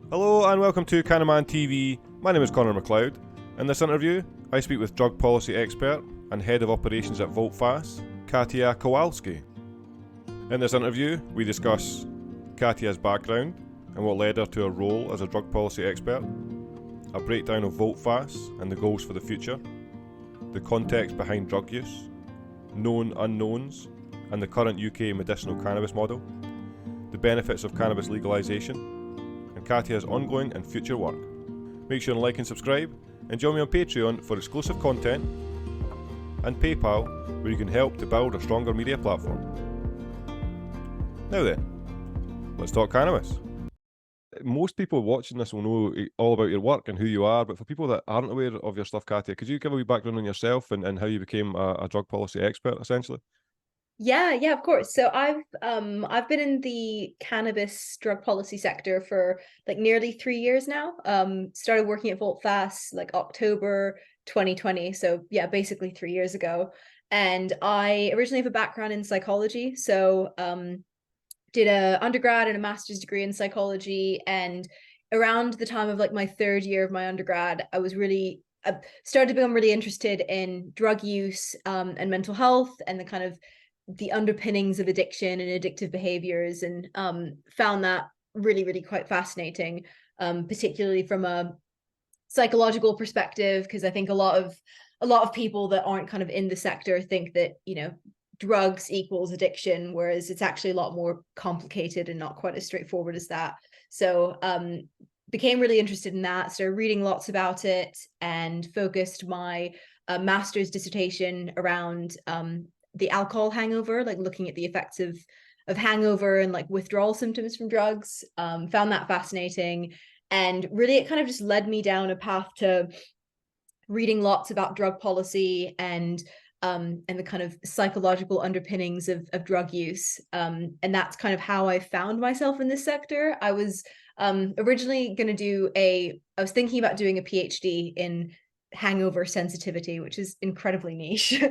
Hello and welcome to CANNAMAntv. My name is Connor McLeod. In this interview, I speak with drug policy expert and head of operations at Volteface, Katya Kowalski. In this interview, we discuss Katya's background and what led her to her role as a drug policy expert, a breakdown of Volteface and the goals for the future, the context behind drug use, known unknowns, and the current UK medicinal cannabis model, the benefits of cannabis legalisation, and Katya's ongoing and future work. Make sure to like and subscribe, and join me on Patreon for exclusive content, and PayPal, where you can help to build a stronger media platform. Now then, let's talk cannabis. Most people watching this will know all about your work and who you are, but for people that aren't aware of your stuff, Katya, could you give a wee background on yourself and how you became a drug policy expert, essentially? Yeah, of course. So I've been in the cannabis drug policy sector for like nearly 3 years now. Started working at Volteface like October 2020. So yeah, basically 3 years ago. And I originally have a background in psychology. So did a undergrad and a master's degree in psychology. And around the time of like my third year of my undergrad, I started to become really interested in drug use and mental health and the kind of the underpinnings of addiction and addictive behaviors, and found that really quite fascinating, particularly from a psychological perspective, because I think a lot of people that aren't kind of in the sector think that, you know, drugs equals addiction, whereas it's actually a lot more complicated and not quite as straightforward as that. So became really interested in that, started reading lots about it, and focused my master's dissertation around the alcohol hangover, like looking at the effects of hangover and like withdrawal symptoms from drugs. Found that fascinating, and really it kind of just led me down a path to reading lots about drug policy and the kind of psychological underpinnings of drug use. And that's kind of how I found myself in this sector. I was originally going to I was thinking about doing a PhD in hangover sensitivity, which is incredibly niche.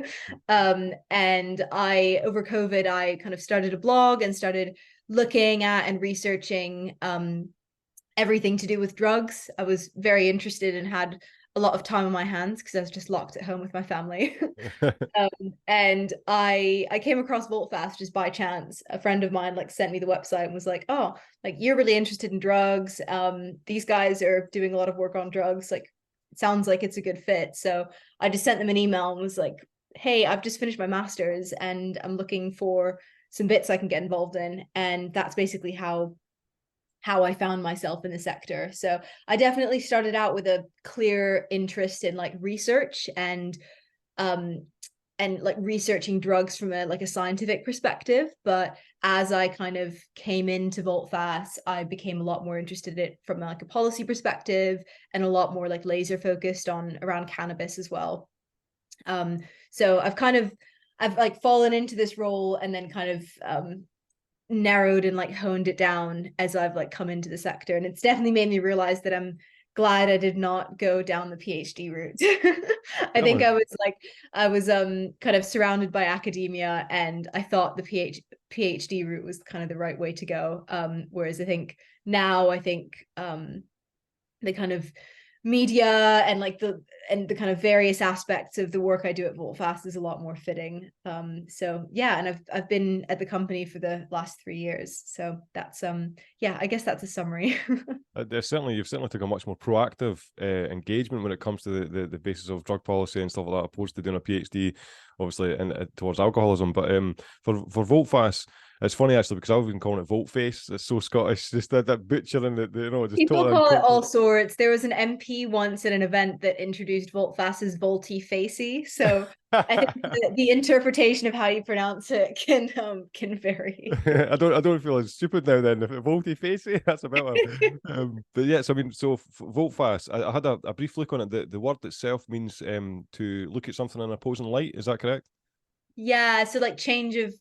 And over COVID, I kind of started a blog and started looking at and researching everything to do with drugs. I was very interested and had a lot of time on my hands because I was just locked at home with my family. And I came across Volteface just by chance. A friend of mine like sent me the website and was like, "Oh, like you're really interested in drugs. These guys are doing a lot of work on drugs. Like, it sounds like it's a good fit." So I just sent them an email and was like, "Hey, I've just finished my master's and I'm looking for some bits I can get involved in." And that's basically how I found myself in the sector. So I definitely started out with a clear interest in like research and like researching drugs from a scientific perspective. But as I kind of came into Volteface, I became a lot more interested in it from like a policy perspective, and a lot more like laser focused on around cannabis as well. So I've like fallen into this role and then kind of narrowed and like honed it down as I've like come into the sector, and it's definitely made me realize that I'm glad I did not go down the PhD route. I think I was kind of surrounded by academia, and I thought the PhD route was kind of the right way to go. Whereas I think now the kind of media and like the kind of various aspects of the work I do at Volteface is a lot more fitting. So yeah, and I've been at the company for the last 3 years. So that's yeah, I guess that's a summary. You've certainly took a much more proactive engagement when it comes to the basis of drug policy and stuff like that, opposed to doing a PhD, obviously, towards alcoholism. But for Volteface, it's funny actually because I've been calling it Volteface. It's so Scottish, just that butchering the you know, just People totally call it all inappropriate. sorts. There was an MP once at an event that introduced Volteface as Volteface. So I think the interpretation of how you pronounce it can vary. I don't feel as stupid now then. If it Volteface, that's a better. But yes, I mean, so Volteface, I had a brief look on it. The word itself means to look at something in an opposing light. Is that correct? Yeah, so like change of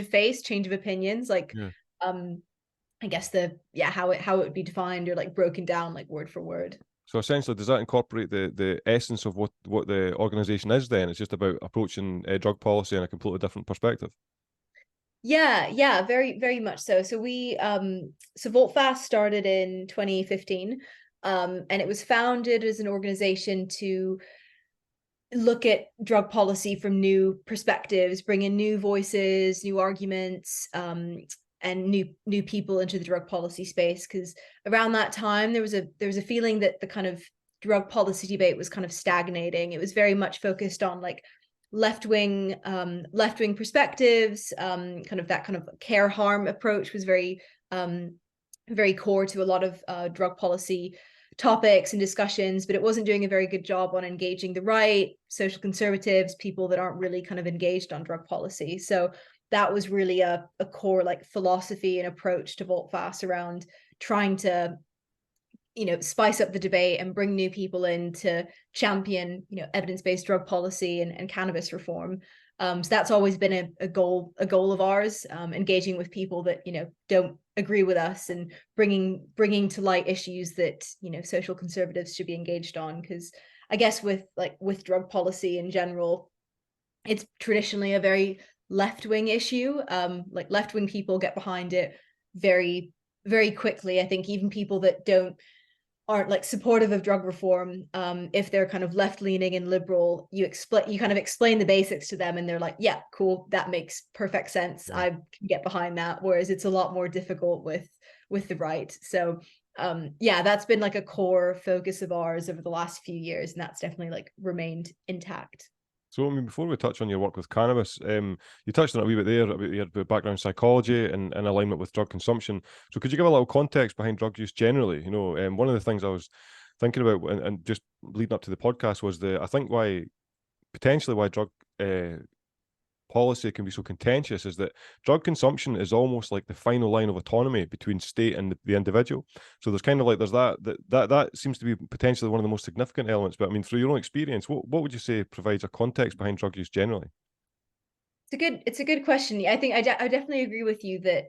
face, change of opinions, like Yeah. I guess how it would be defined or like broken down like word for word. So essentially, does that incorporate the essence of what the organisation is? Then it's just about approaching drug policy in a completely different perspective. Yeah, very, very much so. So so Volteface started in 2015, and it was founded as an organization to look at drug policy from new perspectives, bring in new voices, new arguments, and new people into the drug policy space. Because around that time, there was a feeling that the kind of drug policy debate was kind of stagnating. It was very much focused on like left wing perspectives. Kind of that kind of care harm approach was very core to a lot of drug policy topics and discussions, but it wasn't doing a very good job on engaging the right, social conservatives, people that aren't really kind of engaged on drug policy. So that was really a core like philosophy and approach to Volteface around trying to, spice up the debate and bring new people in to champion, evidence-based drug policy and cannabis reform. So that's always been a goal of ours, engaging with people that don't agree with us and bringing to light issues that social conservatives should be engaged on. Because I guess with drug policy in general, it's traditionally a very left-wing issue. Like left-wing people get behind it very, very quickly. I think even people that aren't like supportive of drug reform, if they're kind of left-leaning and liberal, you kind of explain the basics to them and they're like, yeah, cool, that makes perfect sense, I can get behind that. Whereas it's a lot more difficult with the right. So yeah, that's been like a core focus of ours over the last few years, and that's definitely like remained intact. So, I mean, before we touch on your work with cannabis, you touched on it a wee bit there about your background in psychology and in alignment with drug consumption. So, could you give a little context behind drug use generally? One of the things I was thinking about and just leading up to the podcast was I think potentially why drug policy can be so contentious is that drug consumption is almost like the final line of autonomy between state and the individual. So there's kind of like that seems to be potentially one of the most significant elements. But I mean, through your own experience, what would you say provides a context behind drug use generally? It's a good question. I think I definitely agree with you that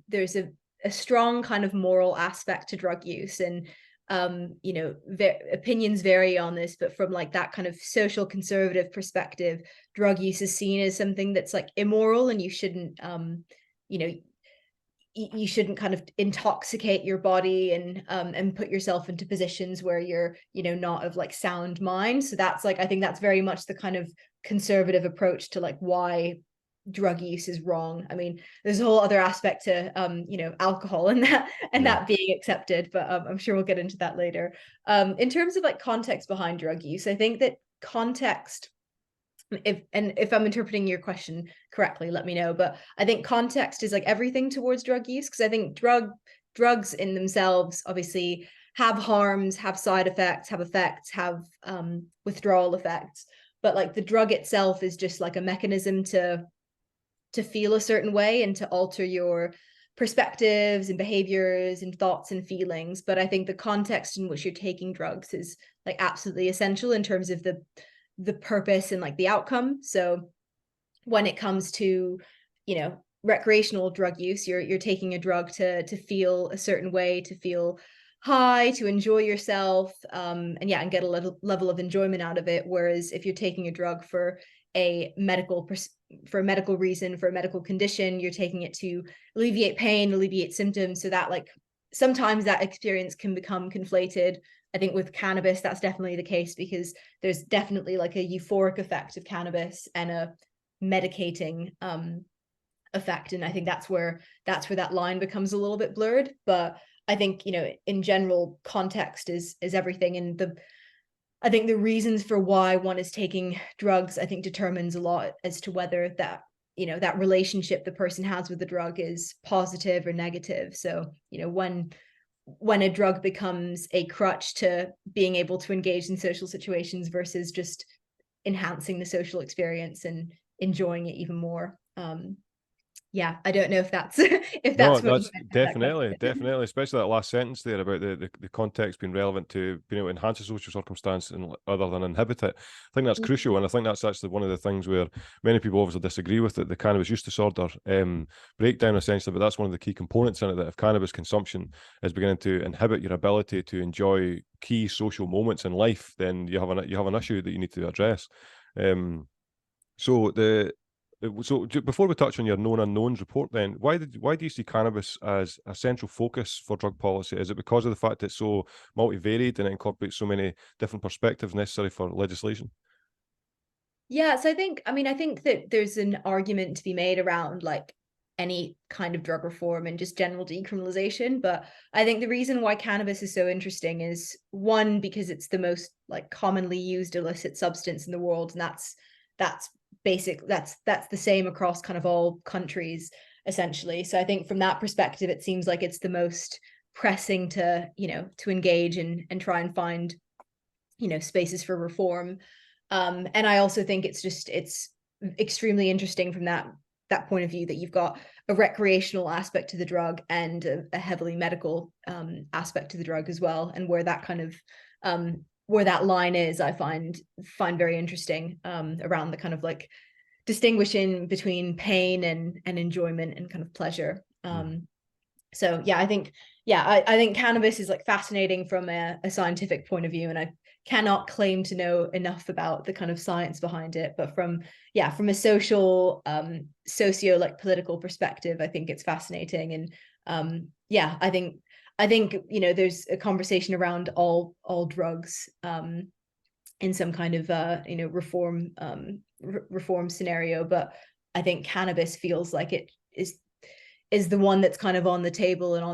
there's a strong kind of moral aspect to drug use, and opinions vary on this, but from like that kind of social conservative perspective, drug use is seen as something that's like immoral, and you shouldn't you shouldn't kind of intoxicate your body and put yourself into positions where you're not of like sound mind. So that's like, I think that's very much the kind of conservative approach to like why drug use is wrong. I mean, there's a whole other aspect to alcohol and that being accepted, but I'm sure we'll get into that later. In terms of like context behind drug use, I think that context, if I'm interpreting your question correctly, let me know. But I think context is like everything towards drug use, because I think drugs in themselves obviously have harms, have side effects, have withdrawal effects. But like the drug itself is just like a mechanism to feel a certain way and to alter your perspectives and behaviors and thoughts and feelings. But I think the context in which you're taking drugs is like absolutely essential in terms of the purpose and like the outcome. So when it comes to recreational drug use, you're taking a drug to feel a certain way, to feel high, to enjoy yourself, and get a level of enjoyment out of it. Whereas if you're taking a drug for a medical reason, for a medical condition, you're taking it to alleviate pain, alleviate symptoms. So that like sometimes that experience can become conflated. I think with cannabis, that's definitely the case, because there's definitely like a euphoric effect of cannabis and a medicating effect. And I think that's where that line becomes a little bit blurred. But I think, in general, context is everything. And I think the reasons for why one is taking drugs, I think, determines a lot as to whether that that relationship the person has with the drug is positive or negative. So when a drug becomes a crutch to being able to engage in social situations versus just enhancing the social experience and enjoying it even more. I don't know if that's No, what that's definitely, especially that last sentence there about the context being relevant to being able to enhance a social circumstance and other than inhibit it. I think that's crucial, and I think that's actually one of the things where many people obviously disagree with it, the cannabis use disorder breakdown essentially, but that's one of the key components in it, that if cannabis consumption is beginning to inhibit your ability to enjoy key social moments in life, then you have an issue that you need to address. So So before we touch on your known unknowns report, then why do you see cannabis as a central focus for drug policy? Is it because of the fact it's so multivariate and it incorporates so many different perspectives necessary for legislation? Yeah, so I think that there's an argument to be made around like any kind of drug reform and just general decriminalization. But I think the reason why cannabis is so interesting is one, because it's the most like commonly used illicit substance in the world, and that's that's the same across kind of all countries essentially. So I think from that perspective, it seems like it's the most pressing to, to engage and try and find, spaces for reform. And I also think it's extremely interesting from that point of view that you've got a recreational aspect to the drug and a heavily medical aspect to the drug as well, and where that kind of where that line is, I find very interesting around the kind of like distinguishing between pain and enjoyment and kind of pleasure. So yeah, I think I think cannabis is like fascinating from a scientific point of view, and I cannot claim to know enough about the kind of science behind it, but from a social socio like political perspective, I think it's fascinating. And I think there's a conversation around all drugs in some kind of reform scenario, but I think cannabis feels like it is the one that's kind of on the table and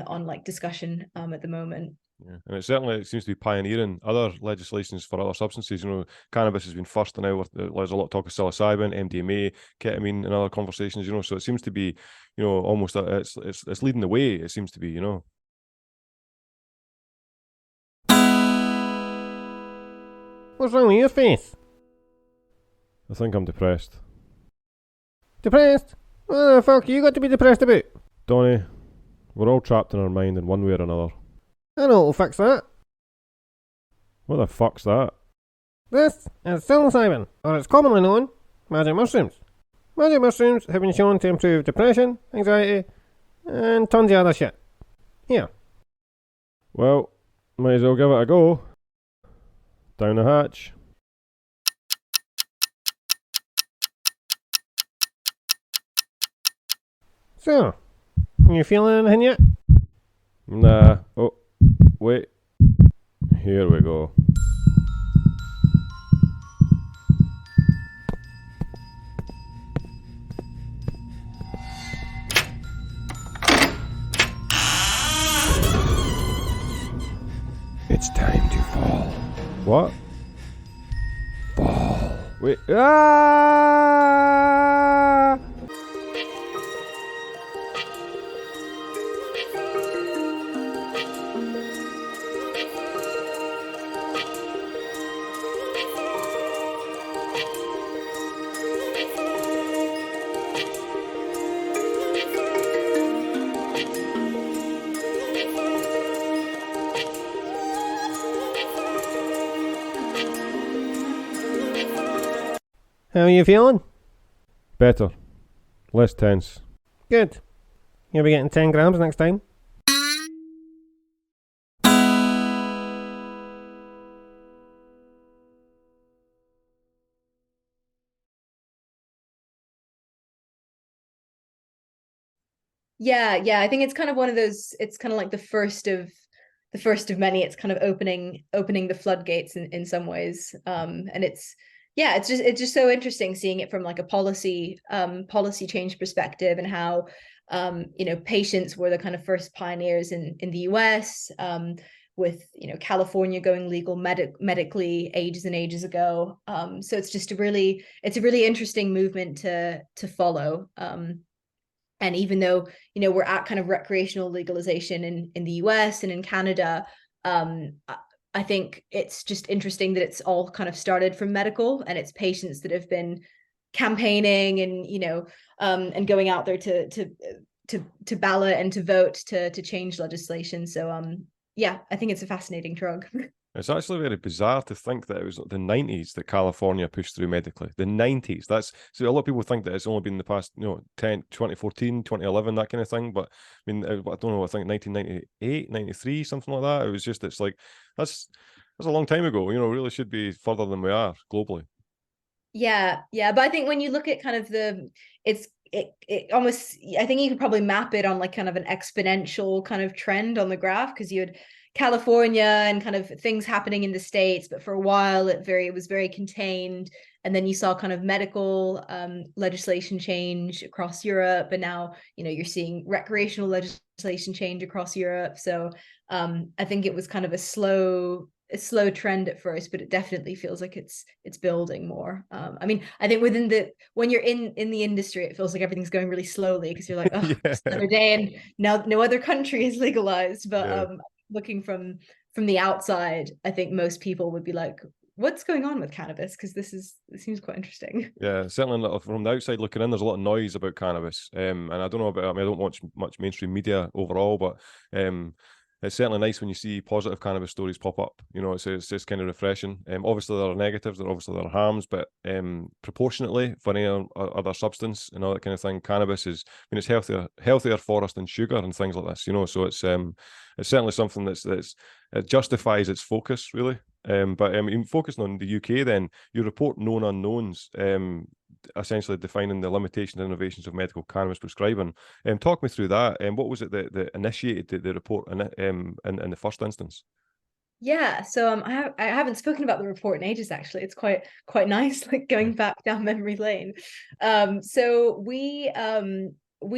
on like discussion at the moment. Yeah, and it seems to be pioneering other legislations for other substances. Cannabis has been first, and now there's a lot of talk of psilocybin, MDMA, ketamine, and other conversations. So it seems to be, almost it's leading the way. It seems to be. What's wrong with your face? I think I'm depressed. Depressed? What the fuck you got to be depressed about? Donnie, we're all trapped in our mind in one way or another. I know what'll fix that. What the fuck's that? This is psilocybin, or it's commonly known magic mushrooms. Magic mushrooms have been shown to improve depression, anxiety, and tons of other shit. Here. Well, might as well give it a go. Down the hatch. So, you feeling anything yet? Nah. Oh, wait. Here we go. It's time to fall. What? Fall. Wait. Ah! How are you feeling? Better. Less tense. Good. You'll be getting 10 grams next time. Yeah, I think it's kind of one of those, it's kind of like the first of many. It's kind of opening the floodgates in some ways. And it's just so interesting seeing it from like a policy change perspective, and how patients were the kind of first pioneers in the US, with California going legal medically ages and ages ago. So it's just a really interesting movement to follow. And even though we're at kind of recreational legalization in the US and in Canada, I think it's just interesting that it's all kind of started from medical, and it's patients that have been campaigning and and going out there to ballot and to vote to change legislation. So I think it's a fascinating drug. It's actually very bizarre to think that it was the 90s that California pushed through medically. The 90s. So a lot of people think that it's only been the past, 2014, 2011, that kind of thing. But I mean, I don't know, I think 1998, 93, something like that. It's like, that's a long time ago, really should be further than we are globally. Yeah, yeah, but I think when you look at kind of it almost, I think you could probably map it on like kind of an exponential kind of trend on the graph, because you had California and kind of things happening in the States, but for a while it was very contained. And then you saw kind of medical legislation change across Europe, and now, you know, you're seeing recreational legislation change across Europe. So I think it was kind of a slow trend at first, but it definitely feels like it's building more. I mean, I think when you're in the industry, it feels like everything's going really slowly, because you're like, oh, Yeah. just another day, and now no other country is legalized. But Yeah. looking from the outside, I think most people would be like, what's going on with cannabis? Because it seems quite interesting. Yeah, certainly from the outside looking in, there's a lot of noise about cannabis, and I don't know about. I mean, I don't watch much mainstream media overall, but it's certainly nice when you see positive cannabis stories pop up. You know, it's just kind of refreshing. Obviously there are negatives, there are harms, but proportionately for any other substance and all that kind of thing, cannabis is, I mean, it's healthier for us than sugar and things like this. You know, so it's certainly something that's it justifies its focus really. But focusing on the UK, then you report known unknowns, essentially defining the limitations and innovations of medical cannabis prescribing. Talk me through that. What was it that initiated the report in the first instance? Yeah, so I haven't spoken about the report in ages actually. It's quite nice, like going back down memory lane. So we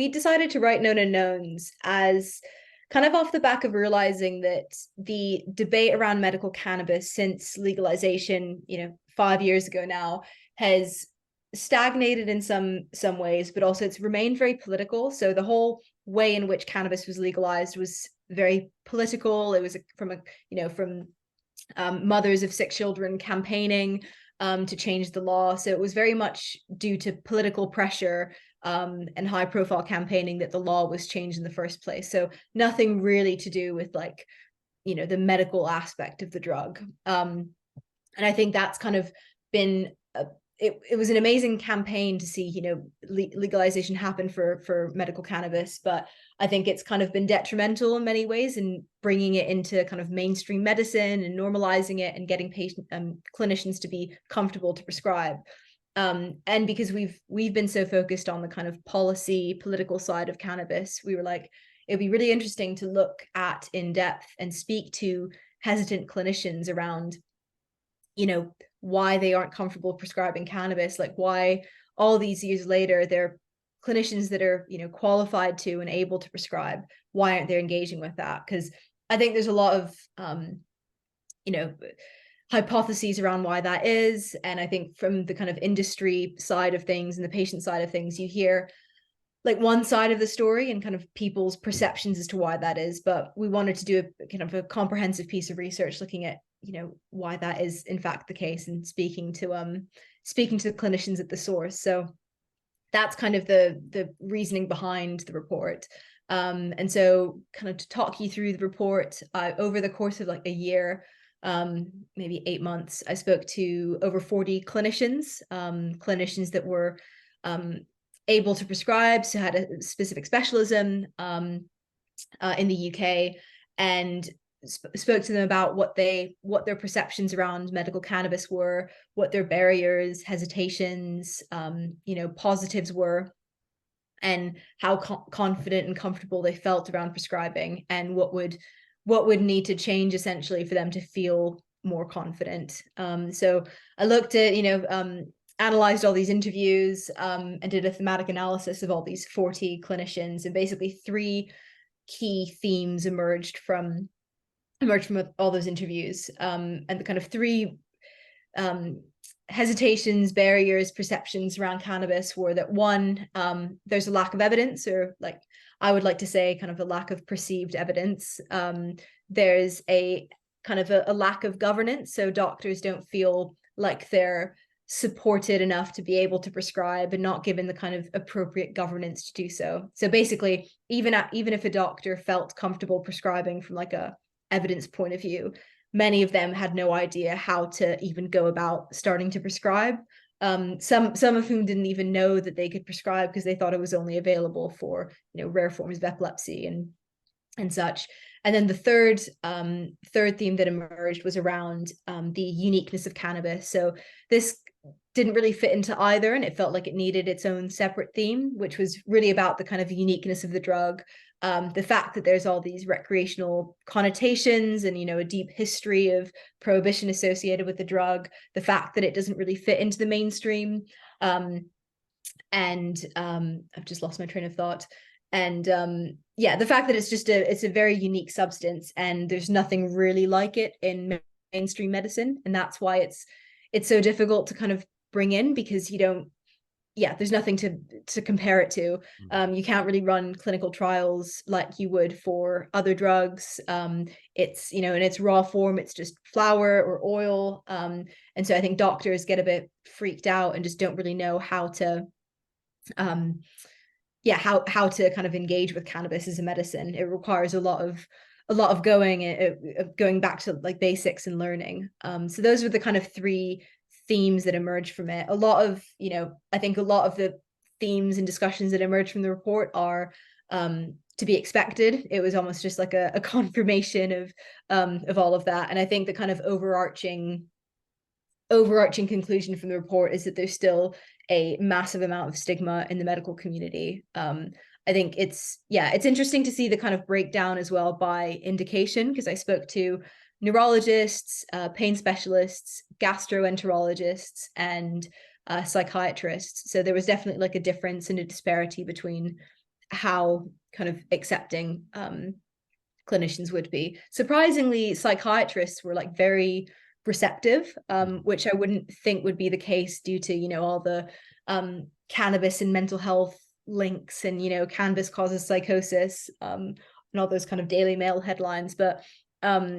decided to write known unknowns as kind of off the back of realizing that the debate around medical cannabis since legalization, you know, 5 years ago now, has stagnated in some ways, but also it's remained very political. So the whole way in which cannabis was legalized was very political. It was from mothers of 6 children campaigning to change the law. So it was very much due to political pressure and high profile campaigning that the law was changed in the first place. So nothing really to do with like, you know, the medical aspect of the drug. And I think that's kind of been it was an amazing campaign to see, you know, legalization happen for medical cannabis, but I think it's kind of been detrimental in many ways in bringing it into kind of mainstream medicine and normalizing it and getting clinicians to be comfortable to prescribe. And because we've been so focused on the kind of political side of cannabis, we were like, it'd be really interesting to look at in depth and speak to hesitant clinicians around, you know, why they aren't comfortable prescribing cannabis, like why all these years later they're clinicians that are, you know, qualified to and able to prescribe, why aren't they engaging with that? Because I think there's a lot of you know, hypotheses around why that is. And I think from the kind of industry side of things and the patient side of things, you hear like one side of the story and kind of people's perceptions as to why that is. But we wanted to do a kind of a comprehensive piece of research looking at, you know, why that is in fact the case, and speaking to the clinicians at the source. So that's kind of the reasoning behind the report. And so kind of to talk you through the report, over the course of like a year, maybe 8 months, I spoke to over 40 clinicians, clinicians that were able to prescribe, so had a specific specialism in the UK, and spoke to them about what their perceptions around medical cannabis were, what their barriers, hesitations, you know, positives were, and how confident and comfortable they felt around prescribing, and what would need to change essentially for them to feel more confident. So I looked at, you know, analyzed all these interviews, and did a thematic analysis of all these 40 clinicians, and basically 3 key themes emerged from all those interviews, and the kind of 3 hesitations, barriers, perceptions around cannabis were that, one, there's a lack of evidence, or like I would like to say kind of a lack of perceived evidence. There's a kind of a lack of governance, so doctors don't feel like they're supported enough to be able to prescribe and not given the kind of appropriate governance to do so. So basically, even if a doctor felt comfortable prescribing from like a evidence point of view, many of them had no idea how to even go about starting to prescribe. Some of whom didn't even know that they could prescribe because they thought it was only available for, you know, rare forms of epilepsy and such. And then the third theme that emerged was around the uniqueness of cannabis. So this didn't really fit into either, and it felt like it needed its own separate theme, which was really about the kind of uniqueness of the drug, the fact that there's all these recreational connotations and, a deep history of prohibition associated with the drug, the fact that it doesn't really fit into the mainstream, and I've just lost my train of thought. And the fact that it's a very unique substance, and there's nothing really like it in mainstream medicine, and that's why it's so difficult to kind of bring in, because there's nothing to compare it to. You can't really run clinical trials like you would for other drugs. It's, in its raw form, it's just flour or oil. And so I think doctors get a bit freaked out and just don't really know how to how to kind of engage with cannabis as a medicine. It requires a lot of going back to like basics and learning. So those were the kind of three themes that emerged from it. I think a lot of the themes and discussions that emerged from the report are to be expected. It was almost just like a confirmation of all of that. And I think the kind of overarching conclusion from the report is that there's still a massive amount of stigma in the medical community. I think it's interesting to see the kind of breakdown as well by indication, because I spoke to neurologists, pain specialists, gastroenterologists, and psychiatrists. So there was definitely like a difference and a disparity between how kind of accepting clinicians would be. Surprisingly, psychiatrists were like very receptive, which I wouldn't think would be the case due to, all the cannabis and mental health links, and, cannabis causes psychosis, and all those kind of Daily Mail headlines. But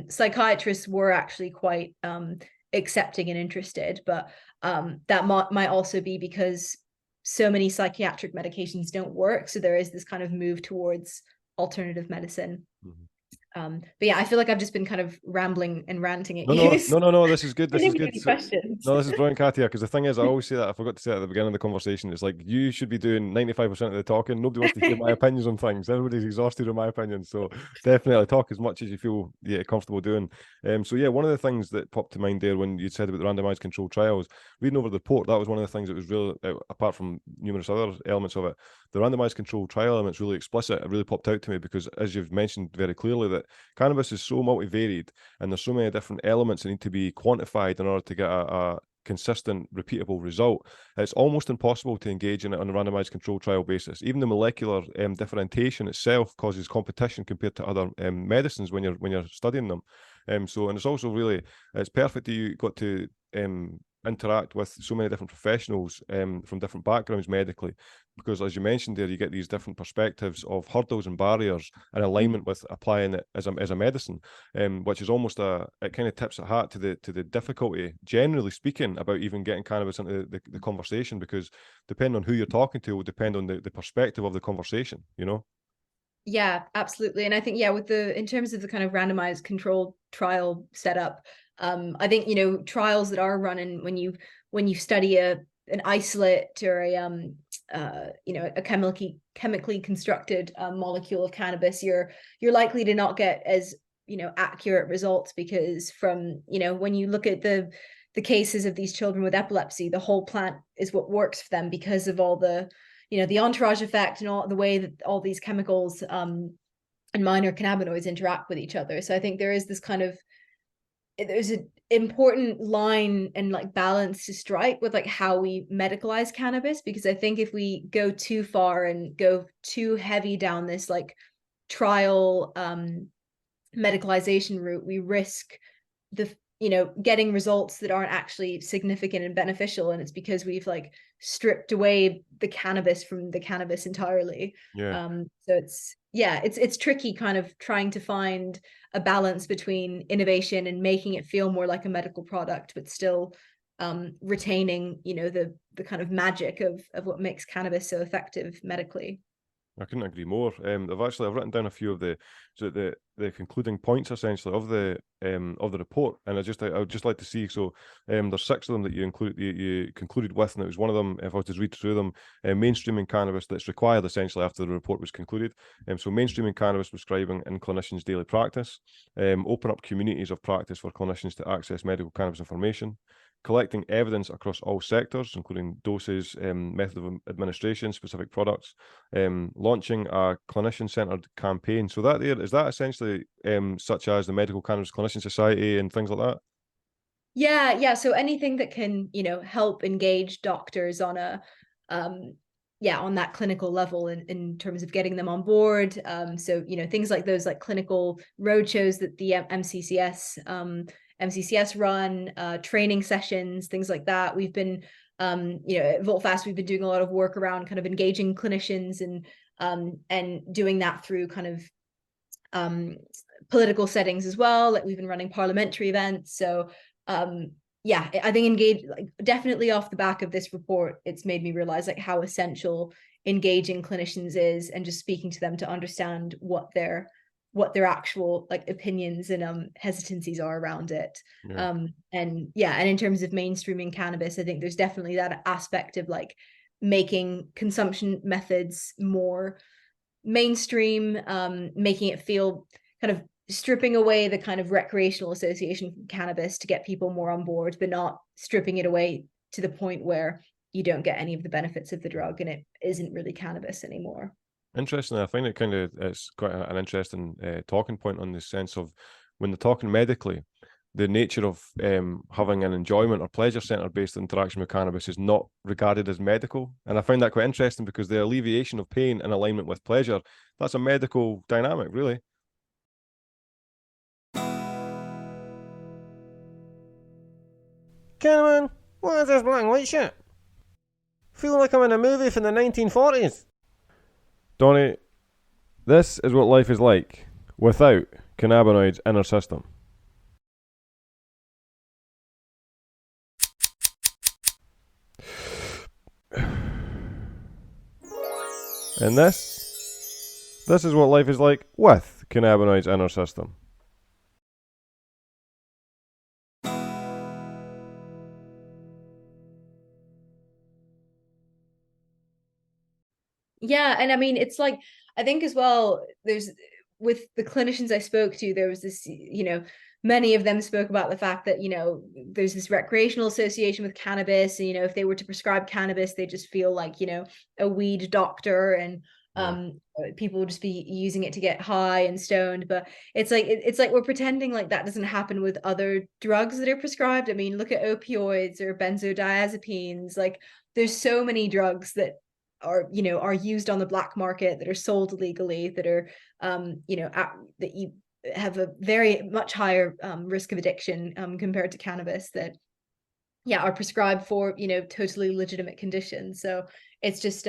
psychiatrists were actually quite accepting and interested. But that might also be because so many psychiatric medications don't work. So there is this kind of move towards alternative medicine. Mm-hmm. But yeah, I feel like I've just been kind of rambling and ranting at you. No, this is good. This is good. Questions. No, this is brilliant, Katya, because the thing is, I always say that, I forgot to say it at the beginning of the conversation, it's like, you should be doing 95% of the talking. Nobody wants to hear my opinions on things. Everybody's exhausted on my opinions. So definitely talk as much as you feel comfortable doing. One of the things that popped to mind there when you said about the randomized controlled trials, reading over the report, that was one of the things that was really, apart from numerous other elements of it, the randomized controlled trial element's really explicit. It really popped out to me because, as you've mentioned very clearly, that cannabis is so multivariate and there's so many different elements that need to be quantified in order to get a consistent, repeatable result. It's almost impossible to engage in it on a randomized controlled trial basis. Even the molecular differentiation itself causes competition compared to other medicines when you're studying them. And it's also really, it's perfect that you got to interact with so many different professionals from different backgrounds medically, because as you mentioned there, you get these different perspectives of hurdles and barriers in alignment with applying it as a medicine, which is almost it kind of tips the hat to the difficulty, generally speaking, about even getting cannabis into the conversation, because depending on who you're talking to will depend on the perspective of the conversation, Yeah, absolutely. And I think, in terms of the kind of randomized controlled trial setup, I think, trials that are running when you study an isolate or a chemically constructed molecule of cannabis, you're likely to not get as accurate results, because from when you look at the cases of these children with epilepsy, the whole plant is what works for them because of all the the entourage effect and all the way that all these chemicals and minor cannabinoids interact with each other. So I think there is this kind of, there's an important line and like balance to strike with like how we medicalize cannabis, because I think if we go too far and go too heavy down this like trial medicalization route, we risk the getting results that aren't actually significant and beneficial, and it's because we've like stripped away the cannabis from the cannabis entirely. So it's tricky kind of trying to find a balance between innovation and making it feel more like a medical product, but still retaining the kind of magic of what makes cannabis so effective medically. I couldn't agree more. I've written down a few of the concluding points essentially of the report, and I would just like to see. So there's 6 of them that you concluded with, and it was one of them, if I was to read through them, mainstreaming cannabis that's required essentially after the report was concluded. So mainstreaming cannabis prescribing in clinicians' daily practice, open up communities of practice for clinicians to access medical cannabis information, collecting evidence across all sectors, including doses, method of administration, specific products, launching a clinician-centered campaign. So that there, is that essentially such as the Medical Cannabis Clinician Society and things like that? Yeah. So anything that can, help engage doctors on a on that clinical level in terms of getting them on board. So, things like those like clinical roadshows that the MCCS run, training sessions, things like that. We've been, at Volteface, we've been doing a lot of work around kind of engaging clinicians and doing that through kind of political settings as well. Like we've been running parliamentary events. So I think definitely off the back of this report, it's made me realize like how essential engaging clinicians is, and just speaking to them to understand what their actual like opinions and hesitancies are around it. And in terms of mainstreaming cannabis, I think there's definitely that aspect of like making consumption methods more mainstream, making it feel kind of stripping away the kind of recreational association from cannabis to get people more on board, but not stripping it away to the point where you don't get any of the benefits of the drug and it isn't really cannabis anymore. Interesting. I find it it's quite an interesting talking point on the sense of when they're talking medically, the nature of having an enjoyment or pleasure center based interaction with cannabis is not regarded as medical. And I find that quite interesting because the alleviation of pain in alignment with pleasure, that's a medical dynamic, really. Gentlemen, what is this black and white shit? Feel like I'm in a movie from the 1940s. Donnie, this is what life is like without cannabinoids in our system. And this is what life is like with cannabinoids in our system. Yeah, and I mean, it's like, I think as well, there's, with the clinicians I spoke to, there was this, many of them spoke about the fact that, there's this recreational association with cannabis, and, if they were to prescribe cannabis, they just feel like, a weed doctor, and people would just be using it to get high and stoned. But it's like we're pretending like that doesn't happen with other drugs that are prescribed. I mean, look at opioids or benzodiazepines. Like there's so many drugs that are used on the black market, that are sold illegally, that are that you have a very much higher risk of addiction compared to cannabis, that are prescribed for totally legitimate conditions. So it's just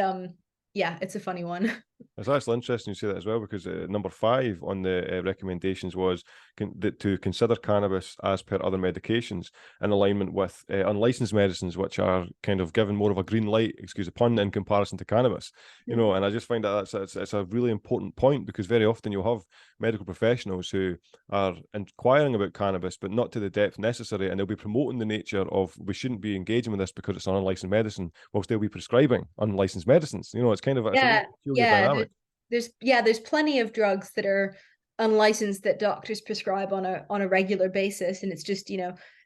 it's a funny one. It's actually interesting you say that as well, because number 5 on the recommendations was to consider cannabis as per other medications in alignment with unlicensed medicines, which are kind of given more of a green light, excuse the pun, in comparison to cannabis. And I just find that it's a really important point, because very often you'll have medical professionals who are inquiring about cannabis, but not to the depth necessary, and they'll be promoting the nature of we shouldn't be engaging with this because it's an unlicensed medicine, whilst they'll be prescribing unlicensed medicines. It's kind of a really dynamic. There's plenty of drugs that are unlicensed that doctors prescribe on a regular basis, and it's just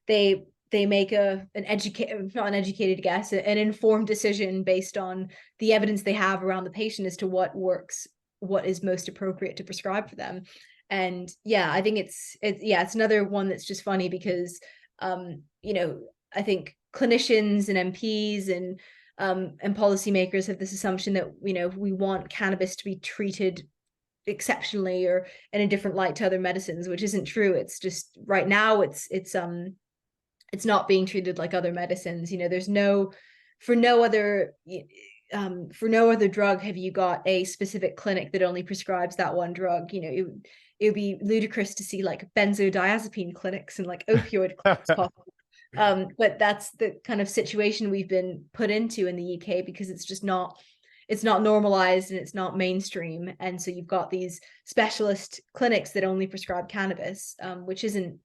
they make an uneducated guess, an informed decision based on the evidence they have around the patient as to what works, what is most appropriate to prescribe for them. And I think it's another one that's just funny, because I think clinicians and MPs and policymakers have this assumption that we want cannabis to be treated exceptionally or in a different light to other medicines, which isn't true. It's just right now it's not being treated like other medicines. There's for no other drug have you got a specific clinic that only prescribes that one drug. It would be ludicrous to see like benzodiazepine clinics and like opioid clinics possible. But that's the kind of situation we've been put into in the UK, because it's not normalized and it's not mainstream. And so you've got these specialist clinics that only prescribe cannabis, which isn't,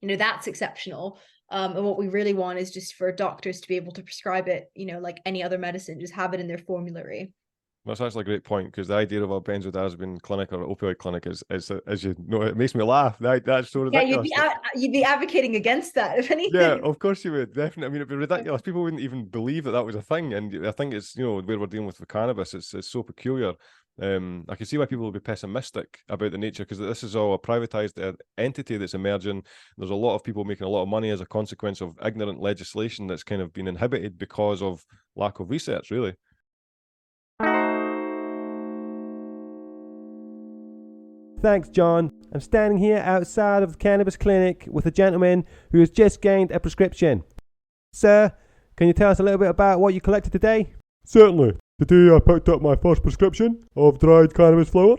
that's exceptional. And what we really want is just for doctors to be able to prescribe it, like any other medicine, just have it in their formulary. That's actually a great point, because the idea of a benzodiazepine clinic or an opioid clinic is as you know, it makes me laugh. That's so Yeah, ridiculous. you'd be advocating against that, if anything. Yeah, of course you would, definitely. I mean, it'd be ridiculous. People wouldn't even believe that was a thing, and I think it's, you know, where we're dealing with cannabis, it's so peculiar. I can see why people will be pessimistic about the nature, because this is all a privatized entity that's emerging. There's a lot of people making a lot of money as a consequence of ignorant legislation that's kind of been inhibited because of lack of research, really. Thanks, John. I'm standing here outside of the cannabis clinic with a gentleman who has just gained a prescription. Sir, can you tell us a little bit about what you collected today? Certainly. Today I picked up my first prescription of dried cannabis flower.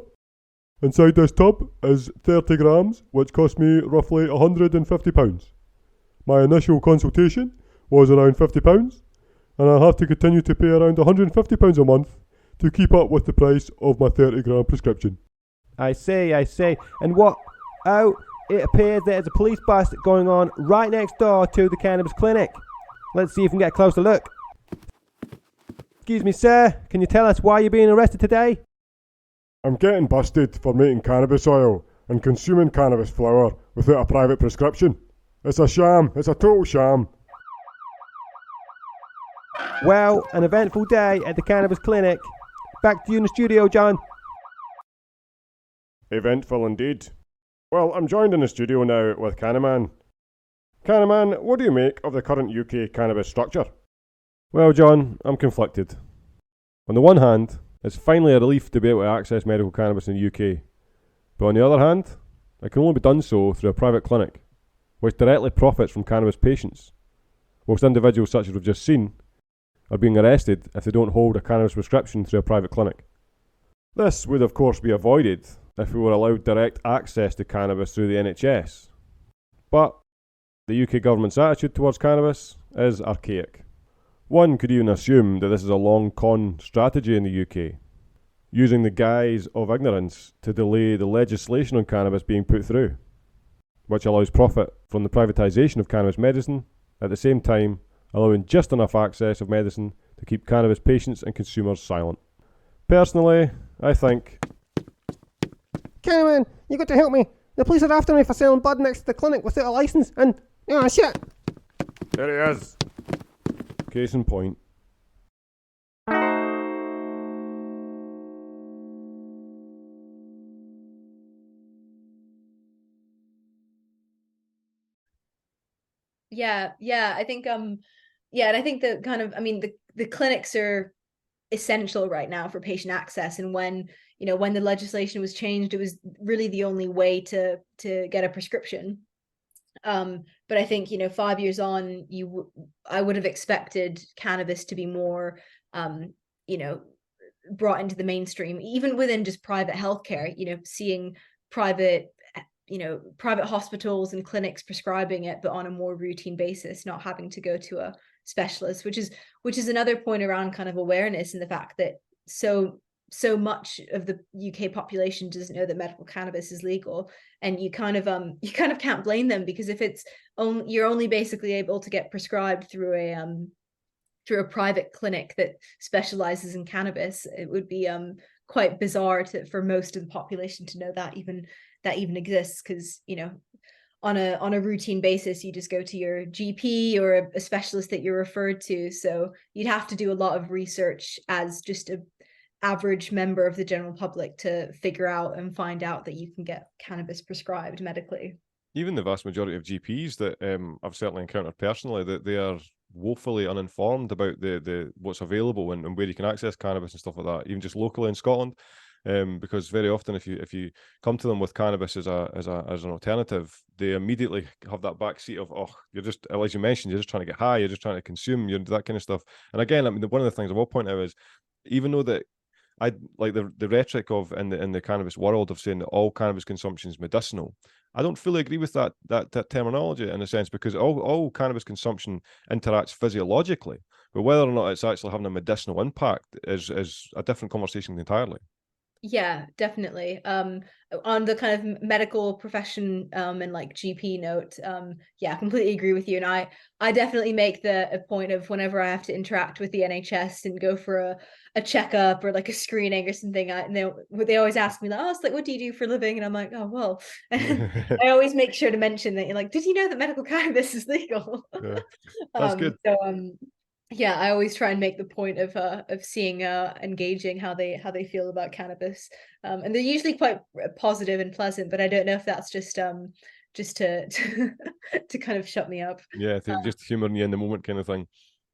Inside this tub is 30 grams, which cost me roughly £150. My initial consultation was around £50, and I'll have to continue to pay around £150 a month to keep up with the price of my 30 gram prescription. I see. And what? Oh, it appears there's a police bust going on right next door to the cannabis clinic. Let's see if we can get a closer look. Excuse me, sir. Can you tell us why you're being arrested today? I'm getting busted for making cannabis oil and consuming cannabis flower without a private prescription. It's a sham. It's a total sham. Well, an eventful day at the cannabis clinic. Back to you in the studio, John. Eventful indeed. Well, I'm joined in the studio now with CANNAMAN. CANNAMAN, what do you make of the current UK cannabis structure? Well, John, I'm conflicted. On the one hand, it's finally a relief to be able to access medical cannabis in the UK. But on the other hand, it can only be done so through a private clinic, which directly profits from cannabis patients, whilst individuals such as we've just seen are being arrested if they don't hold a cannabis prescription through a private clinic. This would of course be avoided if we were allowed direct access to cannabis through the NHS. But the UK government's attitude towards cannabis is archaic. One could even assume that this is a long con strategy in the UK, using the guise of ignorance to delay the legislation on cannabis being put through, which allows profit from the privatisation of cannabis medicine, at the same time allowing just enough access of medicine to keep cannabis patients and consumers silent. Personally, I think... CANNAMAN, you got to help me. The police are after me for selling bud next to the clinic without a licence, and... oh, shit! There he is. Case in point. Yeah, I think and I think that kind of, I mean, the clinics are essential right now for patient access, and when the legislation was changed, it was really the only way to get a prescription. But I think 5 years on, I would have expected cannabis to be more brought into the mainstream, even within just private healthcare, seeing private hospitals and clinics prescribing it, but on a more routine basis, not having to go to a specialist, which is another point around kind of awareness, and the fact that so much of the UK population doesn't know that medical cannabis is legal, and you kind of can't blame them, because if you're only basically able to get prescribed through a private clinic that specializes in cannabis, it would be quite bizarre for most of the population to know that even exists, because on a routine basis you just go to your GP or a specialist that you're referred to, so you'd have to do a lot of research as just a average member of the general public to figure out and find out that you can get cannabis prescribed medically. Even the vast majority of GPs that I've certainly encountered personally, that they are woefully uninformed about the what's available and where you can access cannabis and stuff like that, even just locally in Scotland. Because very often, if you come to them with cannabis as an alternative, they immediately have that backseat of, oh, you're just, as you mentioned, you're just trying to get high, you're just trying to consume, you're that kind of stuff. And again, I mean, one of the things I will point out is, even though that I like the rhetoric of in the cannabis world of saying that all cannabis consumption is medicinal, I don't fully agree with that terminology, in a sense, because all cannabis consumption interacts physiologically, but whether or not it's actually having a medicinal impact is a different conversation entirely. Yeah, definitely. On the kind of medical profession and like GP note, yeah, completely agree with you. And I definitely make a point of whenever I have to interact with the NHS and go for a checkup or like a screening or something, and they always ask me like, oh, it's like, what do you do for a living? And I'm like, oh well. I always make sure to mention that you're like, did you know that medical cannabis is legal? Yeah, that's good. So yeah, I always try and make the point of seeing engaging how they feel about cannabis. And they're usually quite positive and pleasant, but I don't know if that's just to kind of shut me up. Yeah, just humouring you in the moment kind of thing.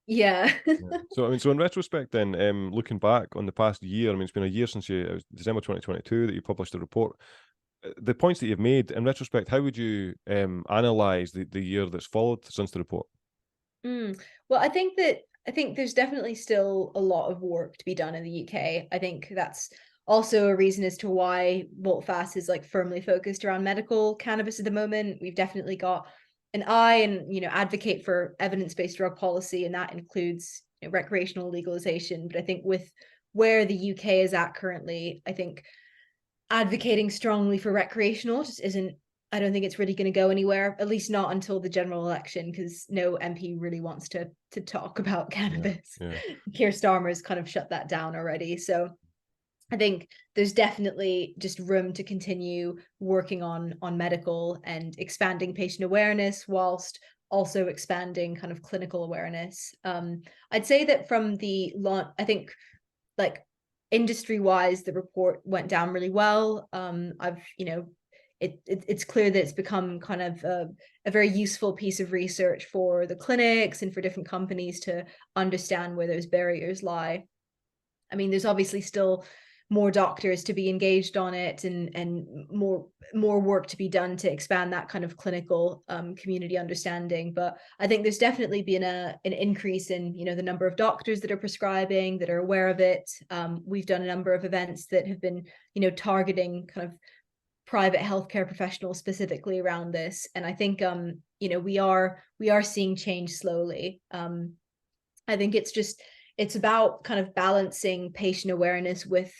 Yeah. Yeah. So I mean, so in retrospect, then, looking back on the past year, I mean, it's been a year since it was December 2022 that you published the report. The points that you've made in retrospect, how would you analyze the year that's followed since the report? Well, I think there's definitely still a lot of work to be done in the UK. I think that's also a reason as to why Volteface is like firmly focused around medical cannabis at the moment. We've definitely got an eye and advocate for evidence-based drug policy, and that includes recreational legalization. But I think with where the UK is at currently, I think advocating strongly for recreational just isn't, I don't think it's really going to go anywhere, at least not until the general election, because no MP really wants to talk about cannabis. Yeah. Keir Starmer's kind of shut that down already. So I think there's definitely just room to continue working on medical and expanding patient awareness whilst also expanding kind of clinical awareness. I'd say that from the launch, I think like industry wise, the report went down really well. It's clear that it's become kind of a very useful piece of research for the clinics and for different companies to understand where those barriers lie. I mean, there's obviously still more doctors to be engaged on it, and more work to be done to expand that kind of clinical community understanding. But I think there's definitely been an increase in the number of doctors that are prescribing, that are aware of it. We've done a number of events that have been targeting kind of private healthcare professionals specifically around this, and I think we are seeing change slowly. I think it's about kind of balancing patient awareness with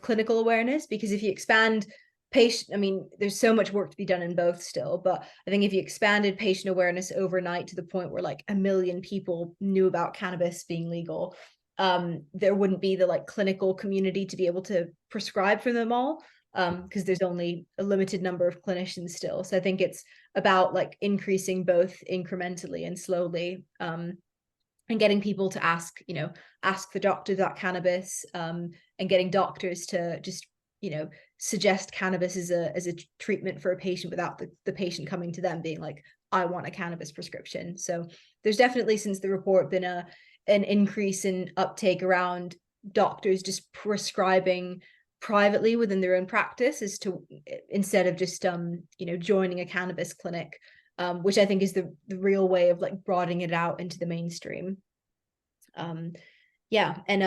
clinical awareness, because if you expand patient, I mean, there's so much work to be done in both still, but I think if you expanded patient awareness overnight to the point where like 1 million people knew about cannabis being legal, there wouldn't be the like clinical community to be able to prescribe for them all, because there's only a limited number of clinicians still. So I think it's about like increasing both incrementally and slowly, and getting people to ask the doctor about cannabis, and getting doctors to just suggest cannabis as a treatment for a patient without the patient coming to them being like, I want a cannabis prescription. So there's definitely, since the report, been an increase in uptake around doctors just prescribing privately within their own practice, as to instead of just joining a cannabis clinic, which I think is the real way of like broadening it out into the mainstream. Yeah, and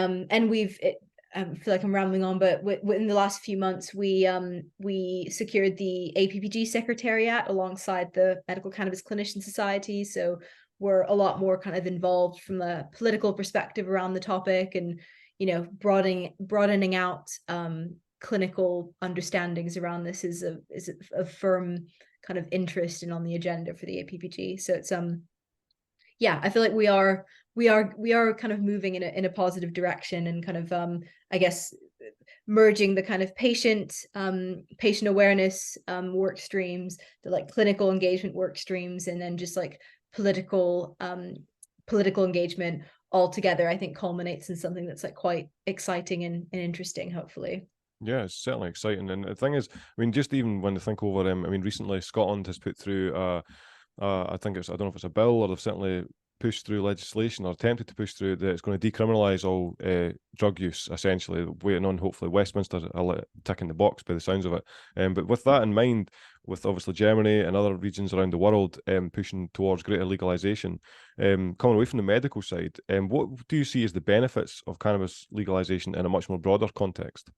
I feel like I'm rambling on, but in the last few months, we secured the APPG Secretariat alongside the Medical Cannabis Clinician Society. So we're a lot more kind of involved from a political perspective around the topic, and broadening out clinical understandings around this is a firm kind of interest and on the agenda for the APPG. So it's yeah, I feel like we are kind of moving in a positive direction, and kind of I guess merging the kind of patient awareness work streams, the like clinical engagement work streams, and then just like political engagement all together, I think culminates in something that's like quite exciting and interesting, hopefully. Yeah, it's certainly exciting. And the thing is, I mean, just even when you think over, I mean, recently Scotland has put through, I think I don't know if it's a bill, or they've certainly pushed through legislation, or attempted to push through, that it's going to decriminalise all drug use, essentially, waiting on hopefully Westminster ticking the box by the sounds of it. But with that in mind, with obviously Germany and other regions around the world pushing towards greater legalisation, coming away from the medical side, what do you see as the benefits of cannabis legalisation in a much more broader context?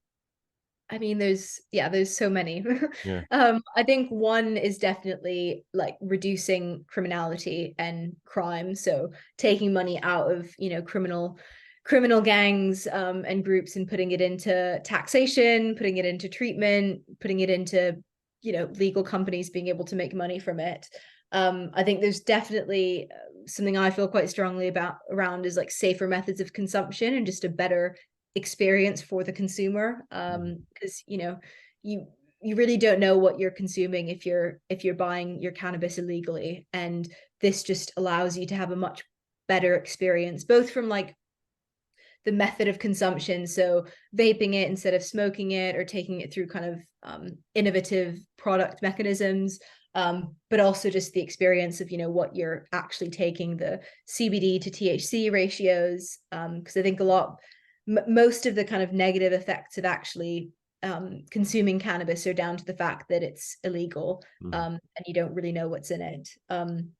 I mean, there's so many. Yeah. I think one is definitely like reducing criminality and crime. So taking money out of, criminal criminal gangs and groups and putting it into taxation, putting it into treatment, putting it into, you know, legal companies being able to make money from it. I think there's definitely something I feel quite strongly around is like safer methods of consumption and just a better experience for the consumer. Because you know, you really don't know what you're consuming if you're buying your cannabis illegally, and this just allows you to have a much better experience, both from like the method of consumption, so vaping it instead of smoking it, or taking it through kind of innovative product mechanisms, but also just the experience of, you know, what you're actually taking, the CBD to THC ratios, because I think most of the kind of negative effects of actually consuming cannabis are down to the fact that it's illegal, and you don't really know what's in it. And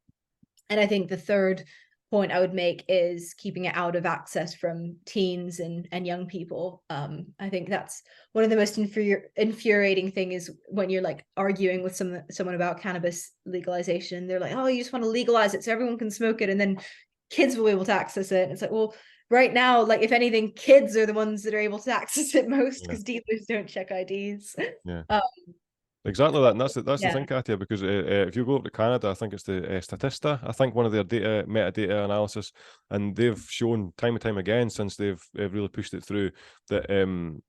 I think the third point I would make is keeping it out of access from teens and young people. I think that's one of the most infuriating thing is when you're like arguing with someone about cannabis legalization. They're like, oh, you just want to legalize it so everyone can smoke it and then kids will be able to access it. And it's like, well, right now, like if anything, kids are the ones that are able to access it most because dealers don't check IDs. Exactly that, and that's the thing, Katya, because if you go up to Canada, I think it's the Statista, I think one of their metadata analysis, and they've shown time and time again since they've really pushed it through that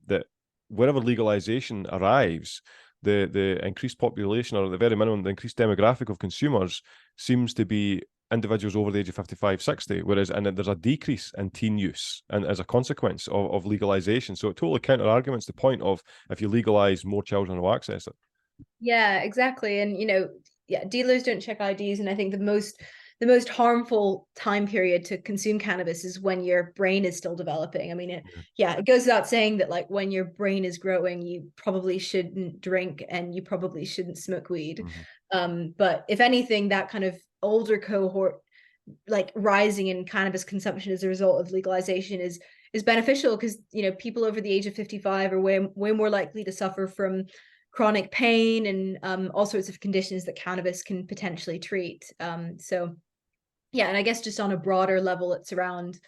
that wherever legalization arrives, the increased population, or at the very minimum, the increased demographic of consumers seems to be individuals over the age of 55, 60, whereas there's a decrease in teen use and as a consequence of legalization. So it totally counter arguments the point of if you legalize, more children will access it. Yeah, exactly. And, you know, dealers don't check IDs. And I think the most harmful time period to consume cannabis is when your brain is still developing. I mean, it goes without saying that like when your brain is growing, you probably shouldn't drink and you probably shouldn't smoke weed. But if anything, that kind of older cohort like rising in cannabis consumption as a result of legalization is beneficial, because, you know, people over the age of 55 are way more likely to suffer from chronic pain and all sorts of conditions that cannabis can potentially treat. So yeah, and I guess just on a broader level, it's around,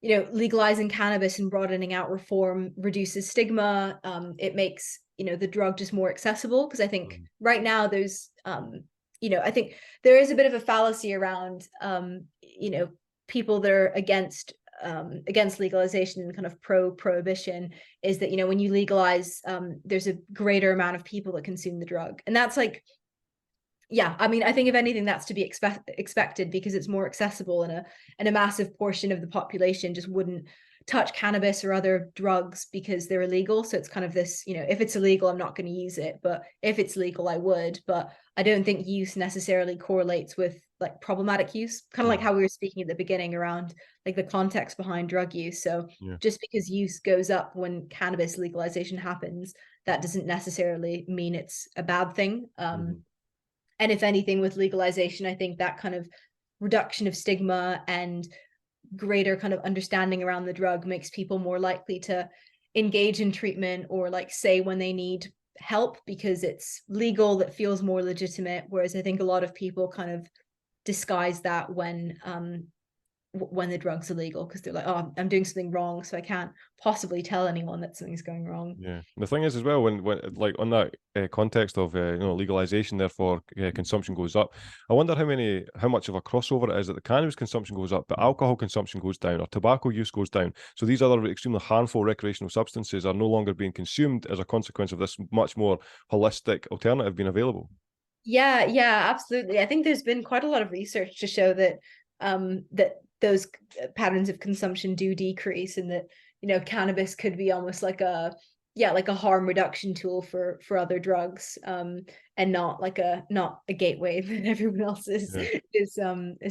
you know, legalizing cannabis and broadening out reform reduces stigma. It makes, you know, the drug just more accessible, because I think right now there's you know, I think there is a bit of a fallacy around you know, people that are against legalization and kind of prohibition, is that, you know, when you legalize, there's a greater amount of people that consume the drug, and that's like, yeah, I mean, I think if anything, that's to be expected, because it's more accessible, and a massive portion of the population just wouldn't touch cannabis or other drugs because they're illegal. So it's kind of this, you know, if it's illegal, I'm not going to use it, but if it's legal, I would. But I don't think use necessarily correlates with like problematic use, kind of like how we were speaking at the beginning around like the context behind drug use. So just because use goes up when cannabis legalization happens, that doesn't necessarily mean it's a bad thing. And if anything, with legalization, I think that kind of reduction of stigma and greater kind of understanding around the drug makes people more likely to engage in treatment, or like say when they need help because it's legal, that feels more legitimate. Whereas I think a lot of people kind of disguise that when the drug's illegal, because they're like, oh, I'm doing something wrong, so I can't possibly tell anyone that something's going wrong. Yeah, the thing is as well, when like on that context of you know, legalization, therefore consumption goes up. I wonder how much of a crossover it is that the cannabis consumption goes up, but alcohol consumption goes down, or tobacco use goes down. So these other extremely harmful recreational substances are no longer being consumed as a consequence of this much more holistic alternative being available. Yeah, absolutely. I think there's been quite a lot of research to show that that those patterns of consumption do decrease, and that, you know, cannabis could be almost like a harm reduction tool for other drugs, and not a gateway that everyone else is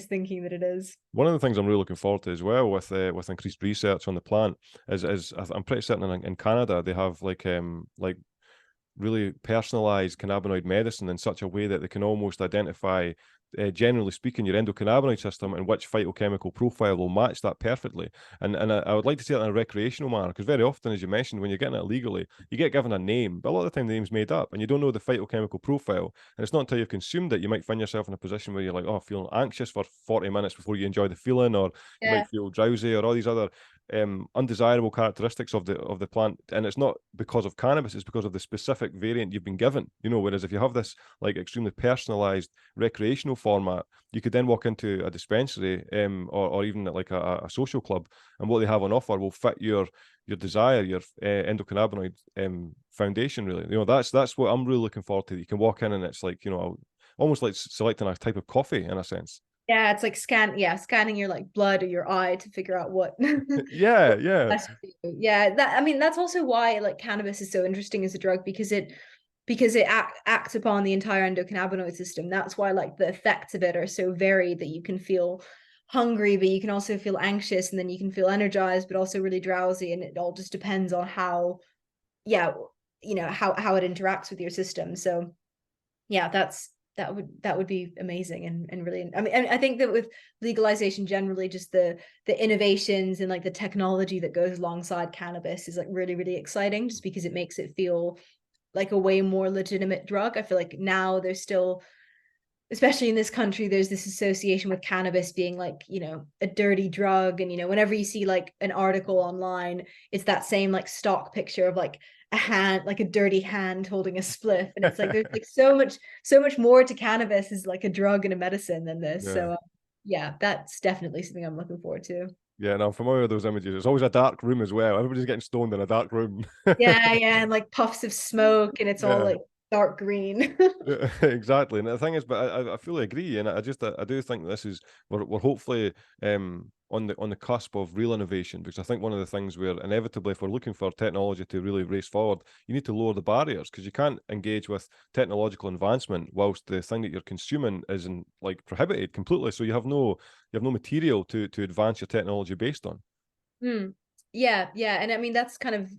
thinking that it is. One of the things I'm really looking forward to as well with increased research on the plant is I'm pretty certain in Canada they have like really personalized cannabinoid medicine in such a way that they can almost identify, generally speaking, your endocannabinoid system and which phytochemical profile will match that perfectly. And I would like to see that in a recreational manner, because very often, as you mentioned, when you're getting it legally, you get given a name, but a lot of the time the name's made up and you don't know the phytochemical profile. And it's not until you've consumed it, you might find yourself in a position where you're like, oh, feeling anxious for 40 minutes before you enjoy the feeling, or you might feel drowsy, or all these other undesirable characteristics of the plant, and it's not because of cannabis, it's because of the specific variant you've been given. Whereas if you have this like extremely personalized recreational format, you could then walk into a dispensary or even like a social club, and what they have on offer will fit your desire, your endocannabinoid foundation, really. That's what I'm really looking forward to. You can walk in and it's like, almost like selecting a type of coffee in a sense. Yeah, it's like scanning your like blood or your eye to figure out what. Yeah. Yeah, that's also why like cannabis is so interesting as a drug, because it acts upon the entire endocannabinoid system. That's why like the effects of it are so varied, that you can feel hungry, but you can also feel anxious, and then you can feel energized, but also really drowsy, and it all just depends on how it interacts with your system. So yeah, that would be amazing and really, I mean, and I think that with legalization generally, just the innovations and like the technology that goes alongside cannabis is like really, really exciting, just because it makes it feel like a way more legitimate drug. I feel like now there's still, especially in this country, there's this association with cannabis being like, a dirty drug. And, whenever you see like an article online, it's that same like stock picture of like a hand, like a dirty hand holding a spliff. And it's like, there's like so much more to cannabis as like a drug and a medicine than this. Yeah. So yeah, that's definitely something I'm looking forward to. Yeah, no, I'm familiar with those images. It's always a dark room as well. Everybody's getting stoned in a dark room. Yeah, and like puffs of smoke, and it's all like dark green. Yeah, exactly. And the thing is, but I fully agree, and I do think this is, we're hopefully on the cusp of real innovation, because I think one of the things where inevitably, if we're looking for technology to really race forward, you need to lower the barriers, because you can't engage with technological advancement whilst the thing that you're consuming isn't like prohibited completely. So you have no material to advance your technology based on. Yeah, and I mean that's kind of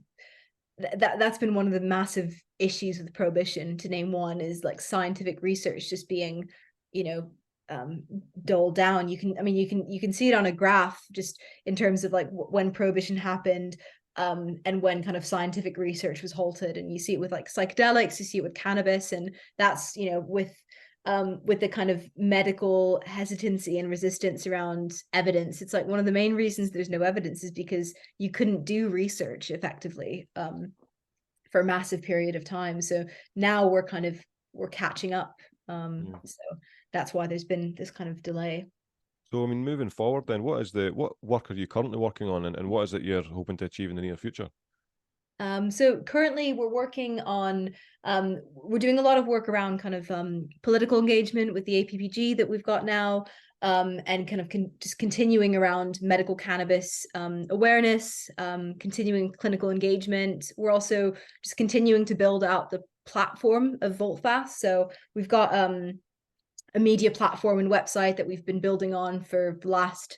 that's been one of the massive issues with prohibition, to name one, is like scientific research just being, dulled down. You can see it on a graph, just in terms of like when prohibition happened, and when kind of scientific research was halted. And you see it with like psychedelics, you see it with cannabis, and that's with the kind of medical hesitancy and resistance around evidence. It's like one of the main reasons there's no evidence is because you couldn't do research effectively for a massive period of time. So now we're catching up. So that's why there's been this kind of delay. So, I mean, moving forward then, what work are you currently working on, and what is it you're hoping to achieve in the near future? So currently we're working on, we're doing a lot of work around kind of political engagement with the APPG that we've got now, and kind of just continuing around medical cannabis awareness, continuing clinical engagement. We're also just continuing to build out the platform of Volteface. So we've got a media platform and website that we've been building on for the last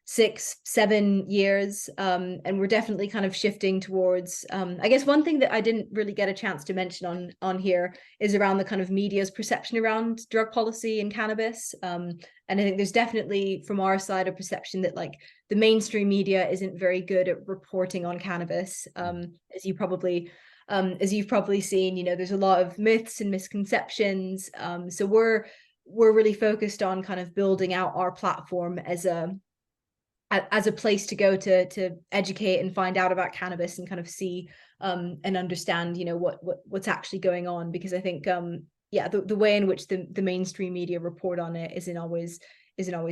6-7 years, and we're definitely kind of shifting towards, I guess one thing that I didn't really get a chance to mention on here is around the kind of media's perception around drug policy and cannabis, and I think there's definitely from our side a perception that like the mainstream media isn't very good at reporting on cannabis, as you've probably seen. There's a lot of myths and misconceptions, so we're really focused on kind of building out our platform as a place to go to educate and find out about cannabis and kind of see and understand what's actually going on, because I think the way in which the mainstream media report on it isn't always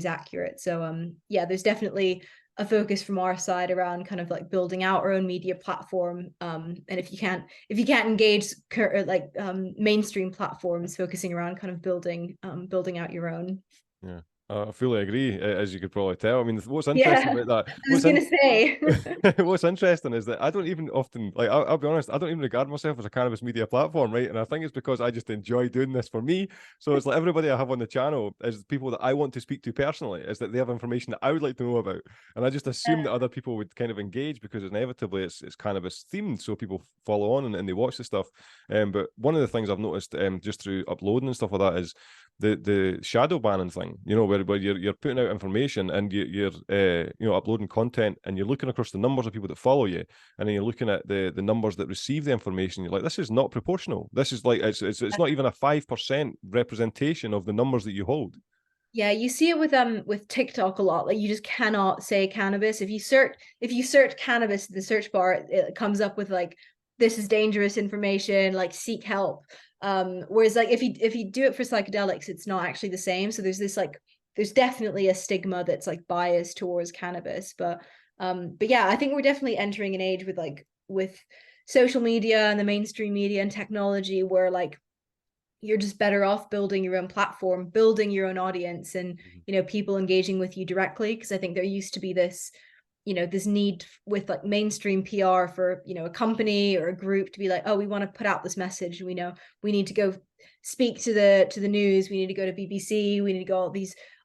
accurate. So there's definitely a focus from our side around kind of like building out our own media platform, and if you can't engage mainstream platforms, focusing around kind of building out your own. Yeah, I fully agree, as you could probably tell. I mean, what's interesting about that? I was going to say. What's interesting is that I don't even often, like, I'll be honest, I don't even regard myself as a cannabis media platform, right? And I think it's because I just enjoy doing this for me. So it's like everybody I have on the channel is people that I want to speak to personally, is that they have information that I would like to know about. And I just assume that other people would kind of engage because inevitably it's cannabis themed. So people follow on and they watch the stuff. But one of the things I've noticed just through uploading and stuff like that is the shadow banning thing, where you're putting out information and you're uploading content, and you're looking across the numbers of people that follow you, and then you're looking at the numbers that receive the information. You're like, this is not proportional. This is like it's not even a 5% representation of the numbers that you hold. Yeah, you see it with TikTok a lot. Like you just cannot say cannabis. If you search cannabis in the search bar, it comes up with like, this is dangerous information, like seek help. Whereas like if you do it for psychedelics, it's not actually the same. So there's this like, there's definitely a stigma that's like biased towards cannabis. But yeah, I think we're definitely entering an age with social media and the mainstream media and technology where like you're just better off building your own platform, building your own audience, and people engaging with you directly. Because I think there used to be this this need with like mainstream PR for a company or a group to be like, oh, we want to put out this message, we we need to go speak to the news, we need to go to BBC, we need to go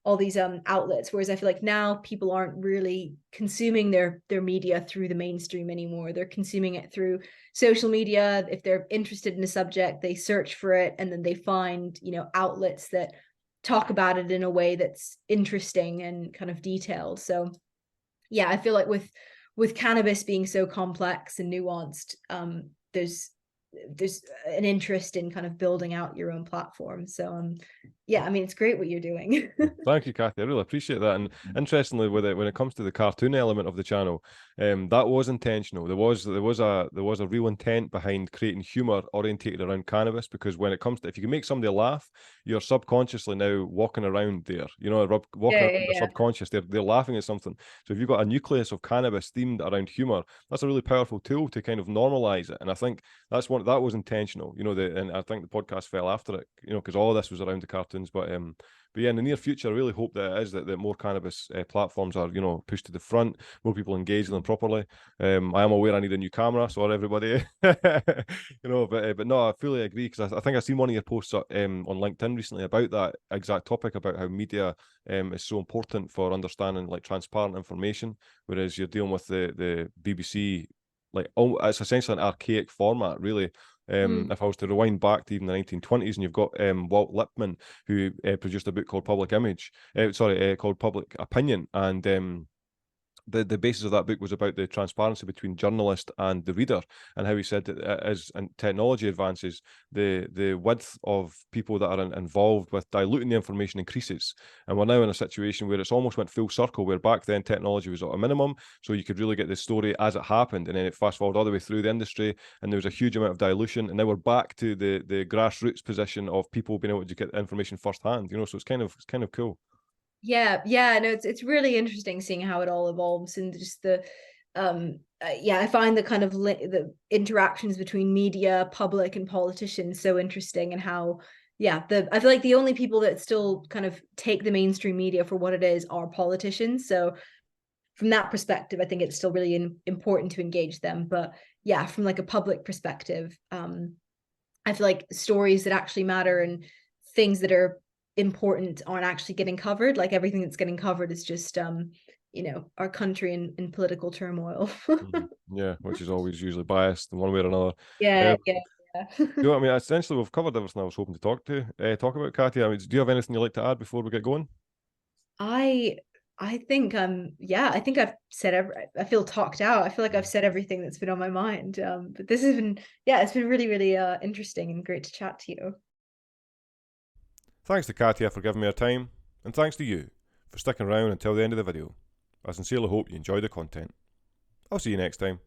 all these outlets. Whereas I feel like now people aren't really consuming their media through the mainstream anymore. They're consuming it through social media. If they're interested in a subject, they search for it, and then they find outlets that talk about it in a way that's interesting and kind of detailed. So yeah, I feel like with cannabis being so complex and nuanced, there's an interest in kind of building out your own platform. So yeah, I mean, it's great what you're doing. Thank you, Kathy. I really appreciate that. And interestingly, with it, when it comes to the cartoon element of the channel, that was intentional. There was a real intent behind creating humor orientated around cannabis, because when it comes to, if you can make somebody laugh, you're subconsciously now walking around there. Walking around the subconscious, they're laughing at something. So if you've got a nucleus of cannabis themed around humor, that's a really powerful tool to kind of normalize it. And I think that was intentional. And I think the podcast fell after it. Because all of this was around the cartoons, but yeah, in the near future, I really hope that it is that more cannabis platforms are, pushed to the front, more people engage in them properly. I am aware I need a new camera, sorry everybody. But no, I fully agree, because I think I've seen one of your posts on LinkedIn recently about that exact topic, about how media is so important for understanding like transparent information, whereas you're dealing with the BBC, like it's essentially an archaic format, really. If I was to rewind back to even the 1920s, and you've got Walt Lippmann, who produced a book called called Public Opinion, and the basis of that book was about the transparency between journalist and the reader, and how he said that as technology advances, the width of people that are involved with diluting the information increases. And we're now in a situation where it's almost went full circle, where back then technology was at a minimum, so you could really get the story as it happened, and then it fast forward all the way through the industry, and there was a huge amount of dilution, and now we're back to the grassroots position of people being able to get information firsthand. So it's kind of cool. Yeah, no, it's really interesting seeing how it all evolves, and just the I find the kind of the interactions between media, public, and politicians so interesting, and how I feel like the only people that still kind of take the mainstream media for what it is are politicians. So from that perspective, I think it's still really important to engage them. But yeah, from like a public perspective, I feel like stories that actually matter and things that are important aren't actually getting covered. Like everything that's getting covered is just our country in political turmoil. Yeah, which is always usually biased in one way or another. Yeah. I mean, essentially we've covered everything I was hoping to talk about, Katya. I mean, do you have anything you'd like to add before we get going? I think I think I've said I feel talked out. I feel like I've said everything that's been on my mind. But this has been it's been really, really interesting and great to chat to you. Thanks to Katya for giving me her time, and thanks to you for sticking around until the end of the video. I sincerely hope you enjoy the content. I'll see you next time.